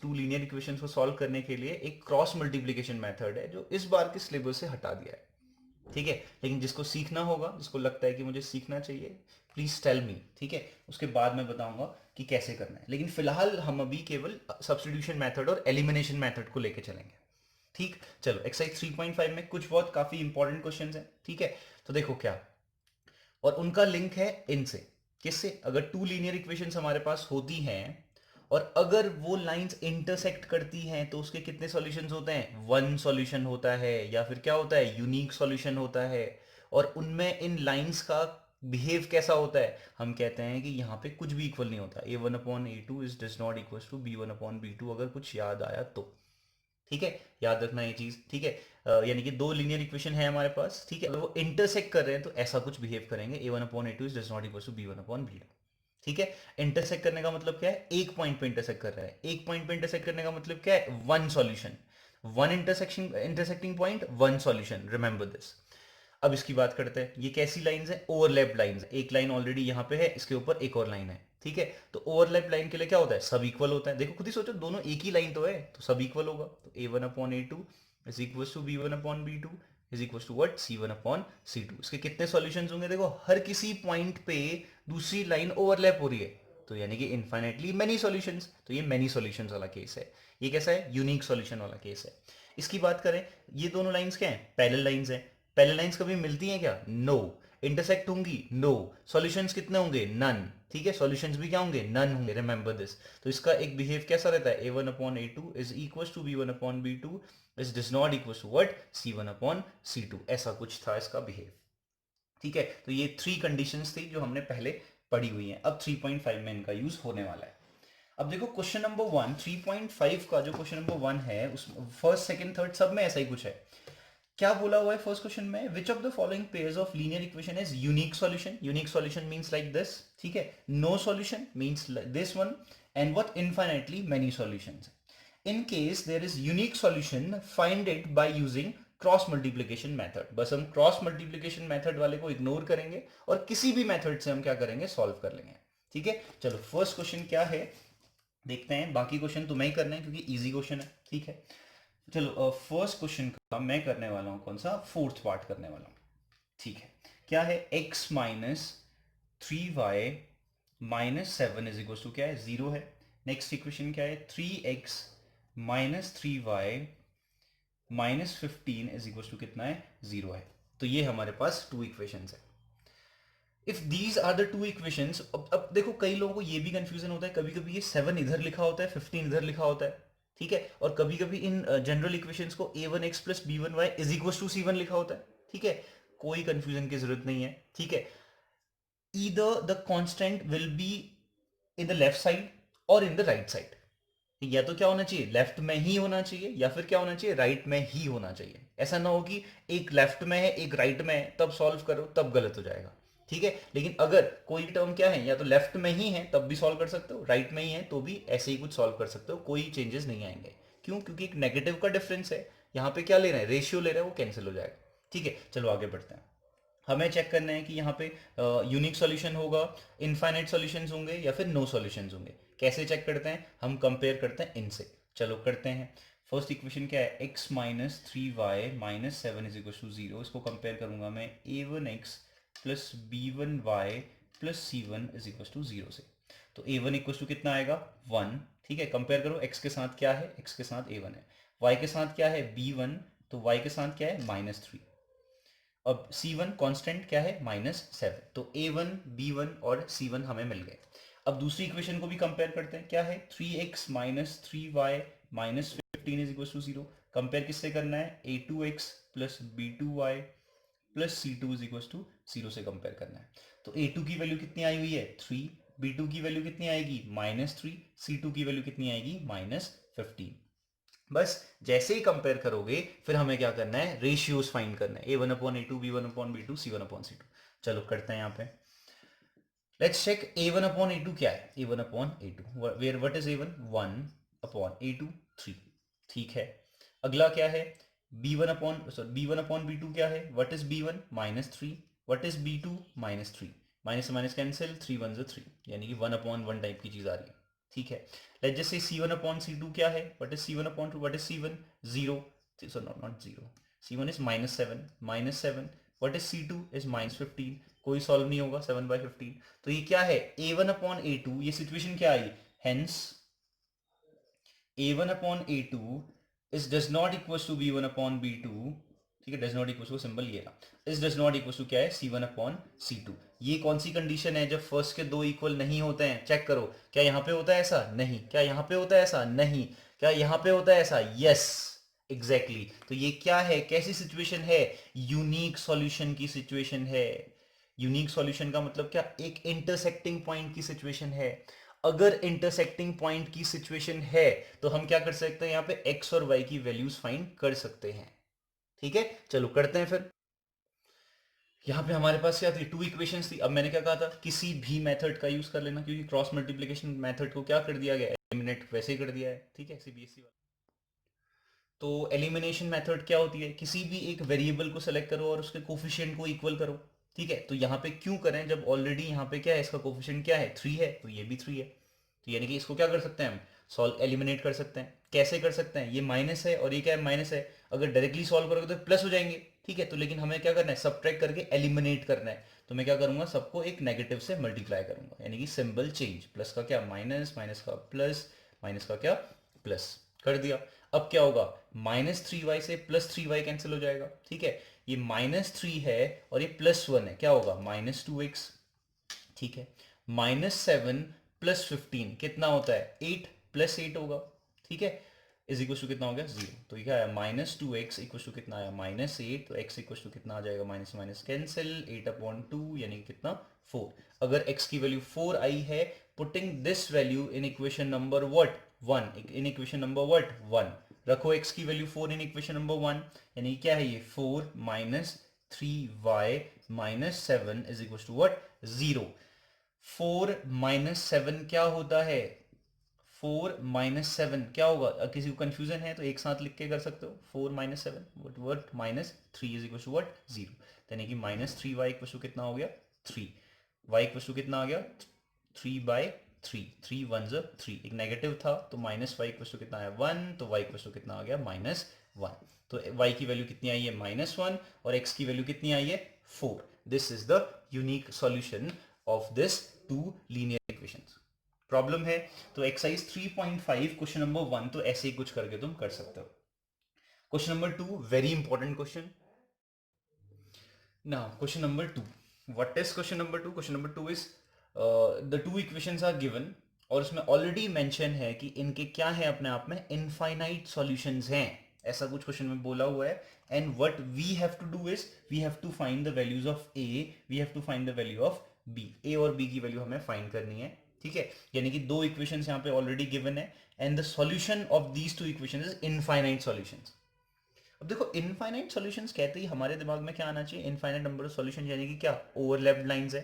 To linear equations को solve करने के लिए एक क्रॉस मल्टीप्लिकेशन मेथड है जो इस बार के सिलेबस से हटा दिया है, ठीक है। लेकिन जिसको सीखना होगा, जिसको लगता है कि मुझे सीखना चाहिए, प्लीज टेल मी, ठीक है। उसके बाद मैं बताऊंगा कि कैसे करना है, लेकिन फिलहाल हम अभी केवल सब्स्टिट्यूशन मेथड और एलिमिनेशन मेथड को लेके चलेंगे, ठीक। चलो एक्सरसाइज 3.5 में कुछ बहुत काफी इंपॉर्टेंट क्वेश्चंस हैं, ठीक है। तो देखो क्या, और उनका लिंक है इनसे, किससे, अगर टू लीनियर इक्वेशंस हमारे पास होती हैं और अगर वो लाइंस इंटरसेक्ट करती हैं तो उसके कितने सॉल्यूशंस होते हैं, वन सॉल्यूशन होता है, या फिर क्या होता है, यूनिक सॉल्यूशन होता है। और उनमें इन लाइंस का बिहेव कैसा होता है, हम कहते हैं कि यहाँ पे कुछ भी इक्वल नहीं होता, a1/a2 is does not equal to b1/b2, अगर कुछ याद आया तो, ठीक है। याद रखना ये चीज, ठीक है। यानी कि दो लीनियर इक्वेशन है हमारे पास, ठीक है, अगर वो इंटरसेक्ट कर रहे हैं तो ऐसा कुछ बिहेव करेंगे, a1/a2 is does not equal to b1/b2, ठीक है। इंटरसेक्ट करने का मतलब क्या है, एक पॉइंट पे इंटरसेक्ट कर रहा है, एक पॉइंट पे इंटरसेक्ट करने का मतलब क्या है, one solution, one intersection, intersecting point, one solution, remember this. अब इसकी बात करते हैं, ये कैसी लाइंस है, ओवरलैप लाइंस, एक लाइन ऑलरेडी यहाँ पे है, इसके ऊपर एक और लाइन है, ठीक है। तो ओवरलैप लाइन के लिए क्या होता है, सब इक्वल होता है, देखो खुद ही सोचो, दोनों एक ही लाइन तो है, तो सब इक्वल होगा, तो a1/a2 is equal to b1/b2 is equal to what, c1/c2। इसके कितने सॉल्यूशंस होंगे, देखो हर किसी पॉइंट पे दूसरी लाइन ओवरलैप हो रही है, तो यानी कि इनफाइनाइटली मेनी सॉल्यूशंस, तो ये मेनी सॉल्यूशंस वाला केस है। ये कैसा है, यूनिक सॉल्यूशन वाला केस है। इसकी बात करें, ये दोनों लाइंस क्या हैं, पैरेलल लाइंस हैं। पैरेलल लाइंस कभी मिलती हैं क्या, नो। इंटरसेक्ट होंगी, नो। सॉल्यूशंस कितने होंगे, नन, ठीक है। सॉल्यूशंस भी क्या होंगे, नन होंगे, रिमेंबर दिस। तो इसका एक बिहेव कैसा रहता है, a1/a2 is equal to b1/b2 is does not equal to what, c1/c2, ऐसा कुछ था इसका बिहेव, ठीक है। तो ये थ्री कंडीशंस थी जो हमने पहले पढ़ी हुई हैं, अब 3.5 में इनका यूज होने वाला है। अब देखो क्वेश्चन नंबर 1, 3.5 का जो क्वेश्चन नंबर 1 है, उस फर्स्ट सेकंड थर्ड सब में ऐसा ही कुछ है। क्या बोला हुआ है फर्स्ट क्वेश्चन में, which of the following pairs of linear equation is unique solution, unique solution means like this, ठीक है। No solution means this one, and what, infinitely many solutions. In case there is unique solution, find it by using cross multiplication method. बस हम cross multiplication method वाले को ignore करेंगे और किसी भी मेथड से हम क्या करेंगे, सॉल्व कर लेंगे, ठीक है। चलो फर्स्ट क्वेश्चन क्या है देखते हैं, बाकी क्वेश्चन तुम्हें ही करना है क्योंकि इजी क्वेश्चन है, ठीक है। चलो फर्स्ट क्वेश्चन का मैं करने वाला हूं, कौन सा, फोर्थ पार्ट करने वाला हूं, ठीक है। क्या है, x minus 3y minus 7 is equal to क्या है, 0 है। नेक्स्ट इक्वेशन क्या है, 3x minus 3y minus 15 is equal to कितना है, 0 है। तो ये हमारे पास टू इक्वेशंस है। If these are the two equations, अब देखो कई लोगों को ये भी कंफ्यूजन होता है, कभी कभी ये 7 इधर लिखा होता है, 15 इधर लिखा होता है, ठीक है। और कभी कभी इन जनरल इक्वेशंस को a1x plus b1y is equal to c1 लिखा होता है, ठीक है। कोई कंफ्यूजन की जरूरत नहीं है, ठीक है। Either the constant will be in the left side और इन द राइट साइड, या तो क्या होना चाहिए, लेफ्ट में ही होना चाहिए, या फिर क्या होना चाहिए, राइट में ही होना चाहिए। ऐसा ना हो कि एक लेफ्ट में है एक राइट में है तब सॉल्व करो, तब गलत हो जाएगा, ठीक है। लेकिन अगर कोई टर्म क्या है, या तो लेफ्ट में ही है तब भी सॉल्व कर सकते हो, राइट में ही है तो भी ऐसे ही कुछ सॉल्व कर सकते हो, कोई चेंजेस नहीं आएंगे। क्यों, क्योंकि एक नेगेटिव का डिफरेंस है, यहाँ पे क्या ले रहे हैं, रेशियो ले रहे हैं, वो कैंसिल हो जाएगा, ठीक है। चलो आगे बढ़ते हैं। हमें चेक करना है कि यहाँ पे यूनिक सॉल्यूशन होगा, इनफाइनाइट सॉल्यूशंस होंगे, या फिर नो सॉल्यूशंस होंगे। कैसे चेक करते हैं, हम कंपेयर करते हैं इनसे, चलो करते हैं। फर्स्ट इक्वेशन क्या है, x minus 3y minus 7 is equal to 0, इसको कंपेयर करूंगा मैं a1x plus b1y plus c1 is equal to 0 से। तो a1 इक्वल टू कितना आएगा, 1, ठीक है। कंपेयर करो, x के साथ क्या है, x के साथ a1 है, y के साथ क्या है, b1, तो y के साथ क्या है, -3। अब C1 कांस्टेंट क्या है, -7, तो A1 B1 और C1 हमें मिल गए। अब दूसरी इक्वेशन को भी कंपेयर करते हैं, क्या है, 3x minus 3y minus 15 is equal to 0। Compare किससे करना है, A2x plus B2y plus C2 is equal to 0 से कंपेयर करना है। तो A2 की वैल्यू कितनी आई हुई है, 3, B2 की वैल्यू कितनी आएगी, -3, C2 की वैल्यू कितनी आएगी, -15। बस जैसे ही कंपेयर करोगे फिर हमें क्या करना है, रेशियोज फाइंड करना है, a1/a2 b1/b2 c1/c2। चलो करते हैं यहाँ पे, लेट्स चेक a1/a2 क्या है, a1/a2 where what is a1, 1/a2 3, ठीक है। अगला क्या है, b1/b2 क्या है, what is b1, -3, what is b2, -3, minus से माइनस कैंसिल, 3 1 3, यानी कि 1/1 टाइप की चीज आ रही है, ठीक है, let's just say C1 upon C2 क्या है, what is C1 upon 2, what is C1, 0, so not 0, C1 is -7, -7, what is C2 is -15, कोई सॉल्व नहीं होगा 7/15, तो ये क्या है A1 अपॉन A2, ये सिचुएशन क्या आई, hence A1 upon A2 is does not equal to B1 upon B2, ठीक है, does not equal to symbol ये is does not equal to क्या है C1 अपॉन C2। ये कौन सी कंडीशन है, जब फर्स्ट के दो इक्वल नहीं होते हैं, चेक करो, क्या यहाँ पे होता है ऐसा, नहीं, क्या यहाँ पे होता है ऐसा, नहीं, क्या यहाँ पे होता है ऐसा, यस, एग्जैक्टली, तो ये क्या है, कैसी सिचुएशन है, यूनिक सॉल्यूशन की सिचुएशन है। यूनिक सॉल्यूशन का मतलब क्या, एक इंटरसेक्टिंग पॉइंट की सिचुएशन है। अगर इंटरसेक्टिंग पॉइंट की सिचुएशन है तो हम क्या कर सकते हैं, यहाँ पे x और y की वैल्यूज फाइंड कर सकते हैं, ठीक है, चलो करते हैं फिर। यहाँ पे हमारे पास क्या थी, टू इक्वेशंस थी। अब मैंने क्या कहा था, किसी भी मेथड का यूज कर लेना, क्योंकि क्रॉस मल्टीप्लिकेशन मेथड को क्या कर दिया गया, एलिमिनेट वैसे ही कर दिया है, ठीक है, सीबीएसई वाला। तो एलिमिनेशन मेथड क्या होती है, किसी भी एक वेरिएबल को सेलेक्ट करो और उसके कोफिशिएंट को इक्वल करो, ठीक है, तो यहाँ पे क्यों करें, जब ऑलरेडी यहाँ पे क्या है, इसका कोफिशिएंट क्या है, 3 है, तो ये भी 3 है, तो यानी कि इसको क्या कर सकते हैं हम, सॉल्व एलिमिनेट कर सकते हैं। कैसे कर सकते हैं, ये माइनस है और ये क्या है, माइनस है, अगर डायरेक्टली सॉल्व करोगे तो प्लस हो जाएंगे, ठीक है, तो लेकिन हमें क्या करना है, सब्ट्रैक्ट करके एलिमिनेट करना है, तो मैं क्या करूंगा, सबको एक नेगेटिव से मल्टीप्लाई करूंगा, यानी कि सिंबल चेंज, प्लस का क्या माइनस, माइनस का प्लस, माइनस का क्या प्लस, कर दिया। अब क्या होगा, -3y से +3y कैंसिल हो जाएगा, ठीक है, ये -3 है और ये +1 है, क्या होगा, -2x, ठीक है, -7 + 15 कितना होता है, 8 + 8 होगा, ठीक है, इज इक्वल टू कितना हो गया, 0, तो ये क्या है, -2x इक्वल टू कितना आया, -8, तो x इक्वल टू कितना आ जाएगा, माइनस माइनस कैंसिल, 8/2 यानी कि कितना, 4। अगर x की वैल्यू 4 आई है, putting this value in equation number what, 1, in equation number what, 1, रखो x की वैल्यू 4 इन इक्वेशन नंबर 1, यानी क्या है ये, 4 - 3y - 7 is equal to what, 0। 4 - 7 क्या होता है, 4 - 7 क्या होगा, किसी को कंफ्यूजन है तो एक साथ लिख के कर सकते हो, 4 - 7 what -3 is equal to what, 0, यानी कि -3y इक्वल टू कितना हो गया, 3, y इक्वल टू कितना आ गया, 3/3, 3 1 3, एक नेगेटिव था तो -y इक्वल टू कितना आया, 1, तो y इक्वल टू कितना आ गया, -1, तो y की वैल्यू कितनी आई है, -1, और x की वैल्यू कितनी आई है, 4। This is the unique solution of this two linear equations. Problem है तो एक्सरसाइज 3.5 क्वेश्चन नंबर 1 तो ऐसे ही कुछ करके तुम कर सकते हो। Question number 2, very important question. Now question number 2, what is question number 2, question number 2 is the two equations are given, और उसमें ऑलरेडी मेंशन है कि इनके क्या है, अपने आप में इनफाइनाइट सॉल्यूशंस हैं, ऐसा कुछ क्वेश्चन में बोला हुआ है। And what we have to do is we have to find the values of A, we have to find the value of B, A और बी की वैल्यू हमें फाइंड करनी है, ठीक है, यानी कि दो इक्वेशंस यहाँ पे ऑलरेडी गिवन है, and the solution of these two equations is infinite solutions. अब देखो, इनफाइनाइट सॉल्यूशंस कहते ही हमारे दिमाग में क्या आना चाहिए, इनफाइनाइट नंबर ऑफ सॉल्यूशन, यानी कि क्या, ओवरलैप्ड लाइंस है,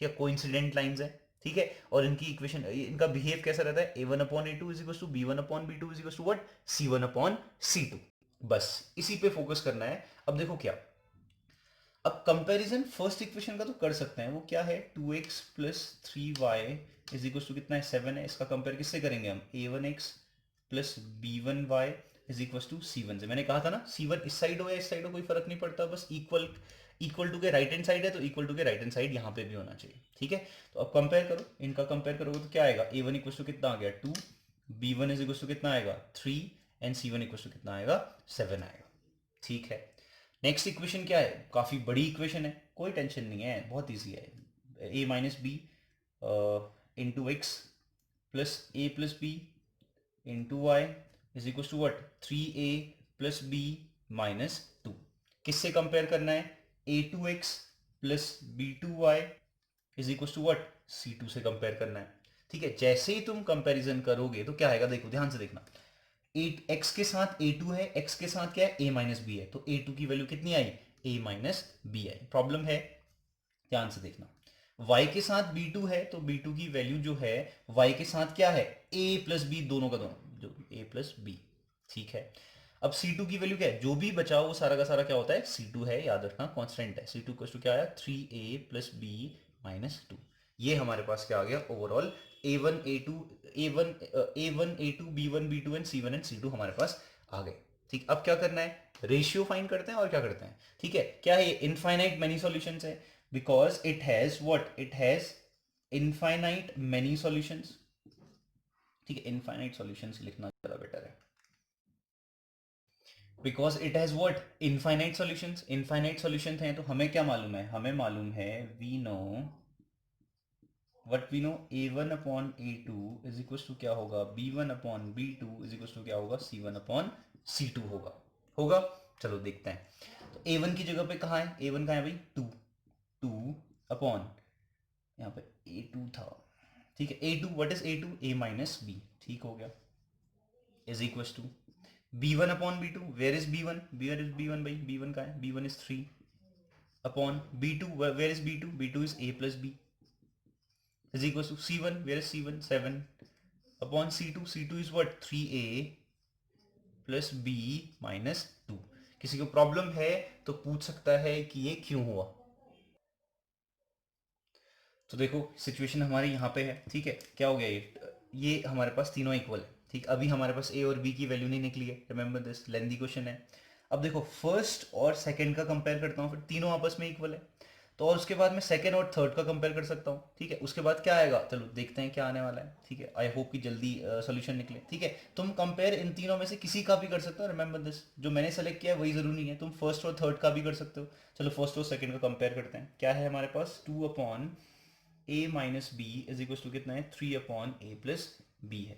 ठीक है, कोइंसिडेंट लाइंस है, ठीक है, और इनकी इक्वेशन, इनका बिहेव कैसा रहता है, a1/a2 is equal to b1/b2 is equal to what, c1/c2, बस इसी पे फोकस करना है। अब देखो क्या, अब कंपैरिजन फर्स्ट इक्वेशन का तो कर सकते हैं, वो क्या है, 2x + 3y is equal to कितना है, 7 है, इसका कंपेयर किससे करेंगे हम, a1x + b1y is equal to c1 से। मैंने कहा था ना, c1 इस साइड हो या इस साइड हो कोई फर्क नहीं पड़ता, बस इक्वल, इक्वल टू के राइट हैंड साइड है तो इक्वल टू के राइट हैंड साइड यहाँ पे भी होना चाहिए, ठीक है, तो अब कंपेयर करो, इनका कंपेयर करोगे तो क्या आएगा, a1 इक्वल टू कितना आ गया, 2, b1 इज इक्वल टू कितना आएगा, 3, एंड c1 इक्वल टू कितना आएगा, 7 आएगा, ठीक है। नेक्स्ट इक्वेशन क्या है, काफी बड़ी इक्वेशन है, कोई टेंशन नहीं है, बहुत इजी है, a - b into x plus a + b into y is equal to what, 3a + b - 2, किससे कंपेयर करना है, a2x + b2y is equal to what, c2 से कंपेयर करना है, ठीक है। जैसे ही तुम कंपैरिजन करोगे तो क्या आएगा, देखो ध्यान से देखना, 8x के साथ a2 है, x के साथ क्या है, a - b है, तो a2 की वैल्यू कितनी आई, a - b आई। प्रॉब्लम है, ध्यान से देखना, y के साथ b2 है, तो b2 की वैल्यू जो है y के साथ क्या है, a + b, दोनों का दोनों, जो a + b, ठीक है। अब c2 की वैल्यू क्या है, जो भी बचा वो सारा का सारा क्या होता है, c2 है, याद रखना कांस्टेंट है, c2 क्या आया, 3a + b - 2, ये हमारे पास क्या आ गया overall A1 A2 A1 A1 A2 B1 B2 and C1 and C2 हमारे पास आ गए। ठीक, अब क्या करना है, रेशियो फाइंड करते हैं और क्या करते हैं। ठीक है, क्या है, इनफाइनाइट मेनी सॉल्यूशंस है, because it has what, it has infinite many solutions. ठीक है, इनफाइनाइट सॉल्यूशंस लिखना ज्यादा बेटर है, because it has what, infinite solutions. Infinite solutions हैं तो हमें क्या मालूम है, हमें मालूम है we know what we know a1 upon a2 is equal to क्या होगा, b1 upon b2 is equal to क्या होगा, c1 अपॉन c2 होगा। होगा, चलो देखते हैं। तो a1 की जगह पे कहाँ है, a1 कहाँ है भाई, 2, 2 अपॉन यहाँ पे a2 था। ठीक है, a2 what is a2, a minus b, ठीक हो गया, is equal to b1 upon b2, where is b1, where is b1 भाई, b1 कहाँ है, b1 is 3 upon b2, where is b2, b2 is a plus b is equals to C1, where is C1, 7 upon C2, C2 is what, 3A plus B minus 2। किसी को problem है तो पूछ सकता है कि ये क्यों हुआ। तो देखो सिचुएशन हमारी यहाँ पे है, ठीक है, क्या हो गया, ये हमारे पास तीनों इक्वल है। ठीक, अभी हमारे पास ए और बी की वैल्यू नहीं निकली है, रिमेंबर दिस, लेंथी क्वेश्चन है। अब देखो फर्स्ट और सेकंड का कंपेयर करता हूँ, फिर तीनों आपस में इक्वल है, तो और उसके बाद मैं सेकंड और थर्ड का कंपेयर कर सकता हूँ। ठीक है, उसके बाद क्या आएगा, चलो देखते हैं क्या आने वाला है। ठीक है, आई होप कि जल्दी सोल्यूशन निकले। ठीक है, तुम कंपेयर इन तीनों में से किसी का भी कर सकते हो, रिमेंबर दिस, जो मैंने सेलेक्ट किया है वही जरूरी नहीं है, तुम फर्स्ट और थर्ड का भी कर सकते हो। चलो फर्स्ट और सेकंड का कंपेयर करते हैं, क्या है हमारे पास, 2 upon a minus b is equal to कितना है, 3 अपॉन ए प्लस बी है।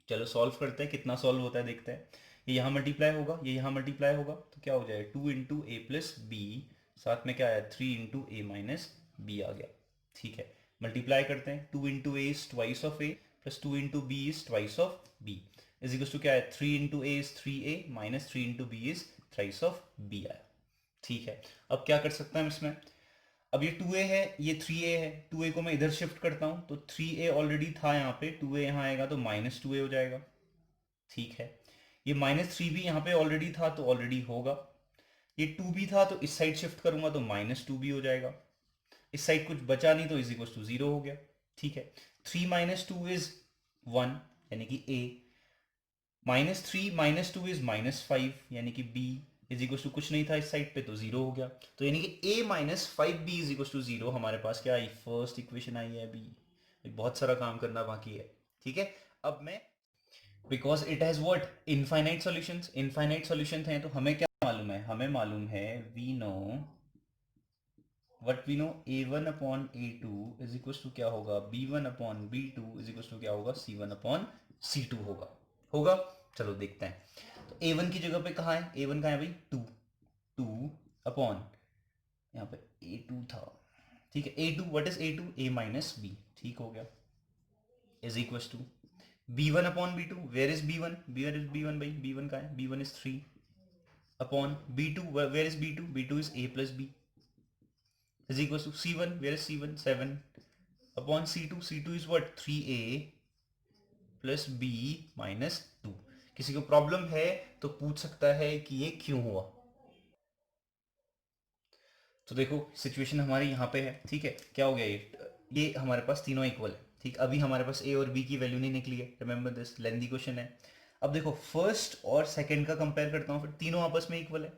चलो सॉल्व करते हैं, कितना सॉल्व होता है देखते हैं। ये यहाँ मल्टीप्लाई होगा, ये यहाँ मल्टीप्लाई होगा, तो क्या हो जाएगा, 2 इंटू ए प्लस बी, साथ में क्या आया, 3 इंटू ए माइनस बी आ गया। ठीक है, मल्टीप्लाई करते हैं, 2 into a is twice of a plus 2 into b is twice of b is equal to क्या है, 3 into a is 3a minus 3 into b is thrice of b आया। ठीक है, अब क्या कर सकते हैं हम इसमें, अब ये 2a है, ये 3a है, 2a को मैं इधर शिफ्ट करता हूं तो 3a ऑलरेडी था यहाँ पे, 2a यहाँ आएगा तो माइनस 2a हो जाएगा। ठीक है, ये माइनस 3 भी यहाँ पे ऑलरेडी था तो ऑलरेडी होगा, ये 2 भी था तो इस साइड शिफ्ट करूंगा तो माइनस 2 भी हो जाएगा, इस साइड कुछ बचा नहीं तो इज इक्वल टू 0 हो गया। ठीक है, 3 माइनस 2 इज 1 यानी कि a, minus 3 minus 2 is minus 5 यानी कि b इज इक्वल टू कुछ नहीं था इस साइड पे तो 0 हो गया। तो यानी कि a minus 5b is equal to 0 हमारे पास क्या आई, फर्स्ट इक्वेशन आई है अभी, बहुत सारा काम करना बाकी है। ठीक है, अब मैं, because it has what, infinite solutions. Infinite solutions हैं तो हमें क्या मालूम है, हमें मालूम है we know what we know a1 upon a2 is equal to क्या होगा, b1 upon b2 is equal to क्या होगा, c1 अपॉन c2 होगा। होगा, चलो देखते हैं। तो a1 की जगह पे कहाँ है, a1 कहाँ है भाई, 2, 2 अपॉन यहाँ पे a2 था। ठीक है, a2 what is a2, a minus b, ठीक हो गया, is equal to b1 upon b2, where is b1, where is b1 भाई, b1 कहाँ है, b1 is 3 upon b2, where is b2, b2 is a plus b is equals to C1, where is C1, 7 upon C2, C2 is what, 3a plus b minus 2। किसी को problem है तो पूछ सकता है कि ये क्यों हुआ। तो देखो सिचुएशन हमारी यहाँ पे है, ठीक है, क्या हो गया, ये हमारे पास तीनों इक्वल है। ठीक, अभी हमारे पास ए और बी की वैल्यू नहीं निकली है, रिमेंबर दिस, लेंथी क्वेश्चन है। अब देखो फर्स्ट और सेकंड का कंपेयर करता हूँ, फिर तीनों आपस में इक्वल है,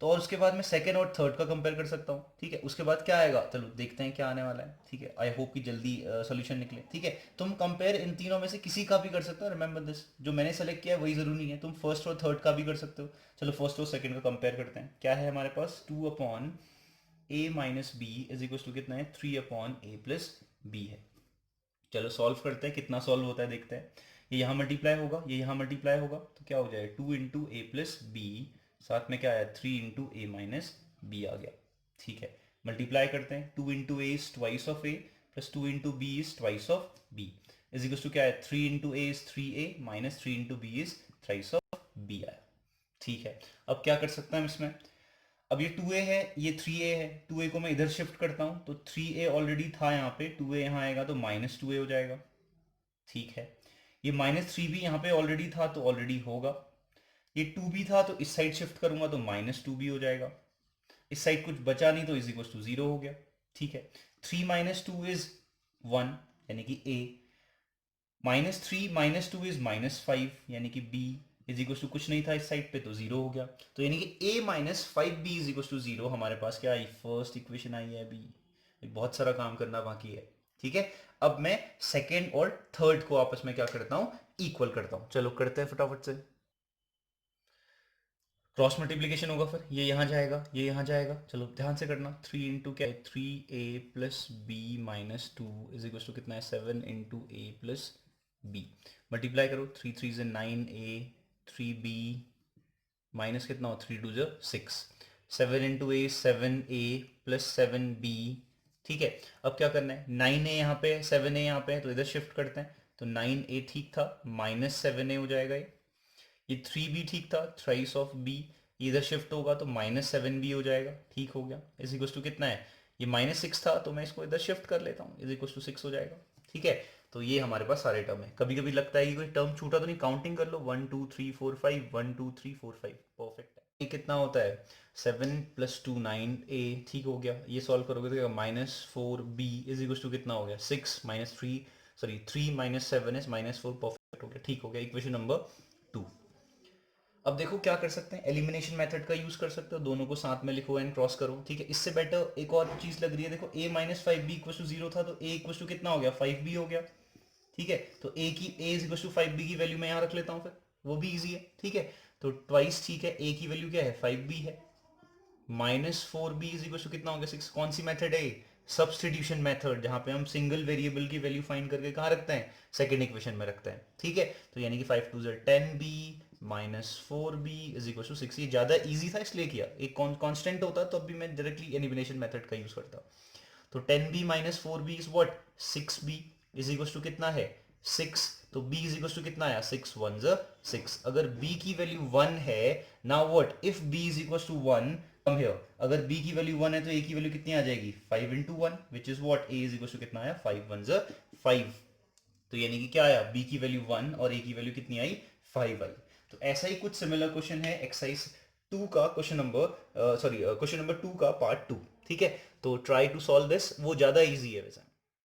तो और उसके बाद मैं सेकंड और थर्ड का कंपेयर कर सकता हूँ। ठीक है, उसके बाद क्या आएगा, चलो देखते हैं क्या आने वाला है। ठीक है, आई होप कि जल्दी सोल्यूशन निकले। ठीक है, तुम कंपेयर इन तीनों में से किसी का भी कर सकते हो, रिमेंबर दिस, जो मैंने सेलेक्ट किया है वही जरूरी नहीं है, तुम फर्स्ट और थर्ड का भी कर सकते हो। चलो फर्स्ट और सेकंड का कंपेयर करते हैं, क्या है हमारे पास, 2 upon a minus b is equal to कितना है, 3 अपॉन ए प्लस बी है। चलो सॉल्व करते हैं, कितना सॉल्व होता है देखते हैं। ये यहाँ मल्टीप्लाई होगा, ये यहाँ मल्टीप्लाई होगा, तो क्या हो जाएगा, 2 इंटू ए प्लस बी, साथ में क्या आया, 3 इंटू ए माइनस बी आ गया। ठीक है, मल्टीप्लाई करते हैं, 2 into a is twice of a plus 2 into b is twice of b is equal to क्या है, 3 into a is 3a minus 3 into b is thrice of b आया। ठीक है, अब क्या कर सकते हैं इसमें, अब ये 2a है, ये 3a है, 2a को मैं इधर शिफ्ट करता हूँ तो 3a ऑलरेडी था यहाँ पे, 2a यहाँ आएगा तो माइनस 2a हो जाएगा। ठीक है, ये माइनस 3 भी यहाँ पे ऑलरेडी था तो ऑलरेडी होगा, ये 2 भी था तो इस साइड शिफ्ट करूंगा तो माइनस 2 भी हो जाएगा, इस साइड कुछ बचा नहीं तो इज इक्वल टू 0 हो गया। ठीक है, 3 माइनस 2 इज 1 यानी कि a, -3 -2 इज -5 यानी कि b इज इक्वल टू कुछ नहीं था इस साइड पे तो 0 हो गया। तो यानी कि a -5b is equal to 0 हमारे पास क्या आई, फर्स्ट इक्वेशन आई है b। बहुत सारा काम करना बाकी है, ठीक है। अब मैं सेकेंड और थर्ड को आपस में क्या करता हूं, इक्वल करता हूं। चलो करते हैं फटाफट से। क्रॉस मल्टीप्लीकेशन होगा, फिर ये यहाँ जाएगा, ये यहाँ जाएगा। चलो ध्यान से करना। 3 इंटू क्या है, 3a plus b minus 2 is equal to कितना है, 7 into a plus b. Multiply करो, 3 3 से 9a, 3b माइनस कितना हो, 3 2 जो 6, 7 इंटू ए 7a प्लस 7b। ठीक है, अब क्या करना है, 9a यहाँ पे 7a यहाँ पे है तो इधर शिफ्ट करते हैं। तो 9a ठीक था, -7a हो जाएगा। ये 3b ठीक था, थ्राइस ऑफ b, इधर शिफ्ट होगा तो -7b हो जाएगा। ठीक हो गया। इज इक्वल टू कितना है, ये -6 था तो मैं इसको इधर शिफ्ट कर लेता हूँ, इज इक्वल टू 6 हो जाएगा। ठीक है, तो ये हमारे पास सारे टर्म है। कभी कभी लगता है कि कोई टर्म छूटा तो नहीं, काउंटिंग कर लो, 1 2 3 4 5, 1 2 3 4 5, परफेक्ट है। ये कितना होता है, 7 + 2 9a। ठीक हो गया। ये सॉल्व करोगे तो -4b इज इक्वल टू कितना हो गया, 6 -3, सॉरी 3 - 7 इज -4, परफेक्ट हो गया। ठीक हो गया, इक्वेशन नंबर 2। अब देखो क्या कर सकते हैं, एलिमिनेशन मेथड का यूज कर सकते हो, दोनों को साथ में लिखो एंड क्रॉस करो। ठीक है, इससे बेटर एक और चीज लग रही है, देखो a - 5b = 0 था तो a = कितना हो गया, 5b हो गया। ठीक है, तो a = 5b की वैल्यू मैं यहाँ रख लेता हूँ, फिर वो भी इजी है। ठीक है, तो ट्वाइस, ठीक है, a की वैल्यू क्या है, 5b है। -4b = कितना हो गया, 6। कौन सी मेथड है, सब्सटीट्यूशन मेथड, जहां पे हम सिंगल वेरिएबल की वैल्यू फाइंड करके कहाँ रखते हैं, सेकंड इक्वेशन में रखते हैं। ठीक है, तो यानी कि 5 2 10b -4b = 6। ये ज्यादा इजी था इसलिए किया, एक कांस्टेंट होता तो अभी मैं डायरेक्टली एलिमिनेशन मेथड का यूज करता। तो 10b - 4b is what, 6b = कितना है, 6। तो b = कितना आया, 6 1 6। अगर b की वैल्यू 1 है, now what, if b = 1, come here, अगर b की वैल्यू 1 है तो a की वैल्यू कितनी आ जाएगी, 5 × 1, विच इज व्हाट, a = कितना आया, 5 1 5। तो यानी कि क्या आया, b की वैल्यू 1 और a की वैल्यू कितनी आई, 5 आई। तो ऐसा ही कुछ सिमिलर क्वेश्चन है एक्सरसाइज 2 का, क्वेश्चन नंबर 2 का पार्ट 2। ठीक है, तो ट्राई टू सॉल्व दिस, वो ज्यादा इजी है वैसे।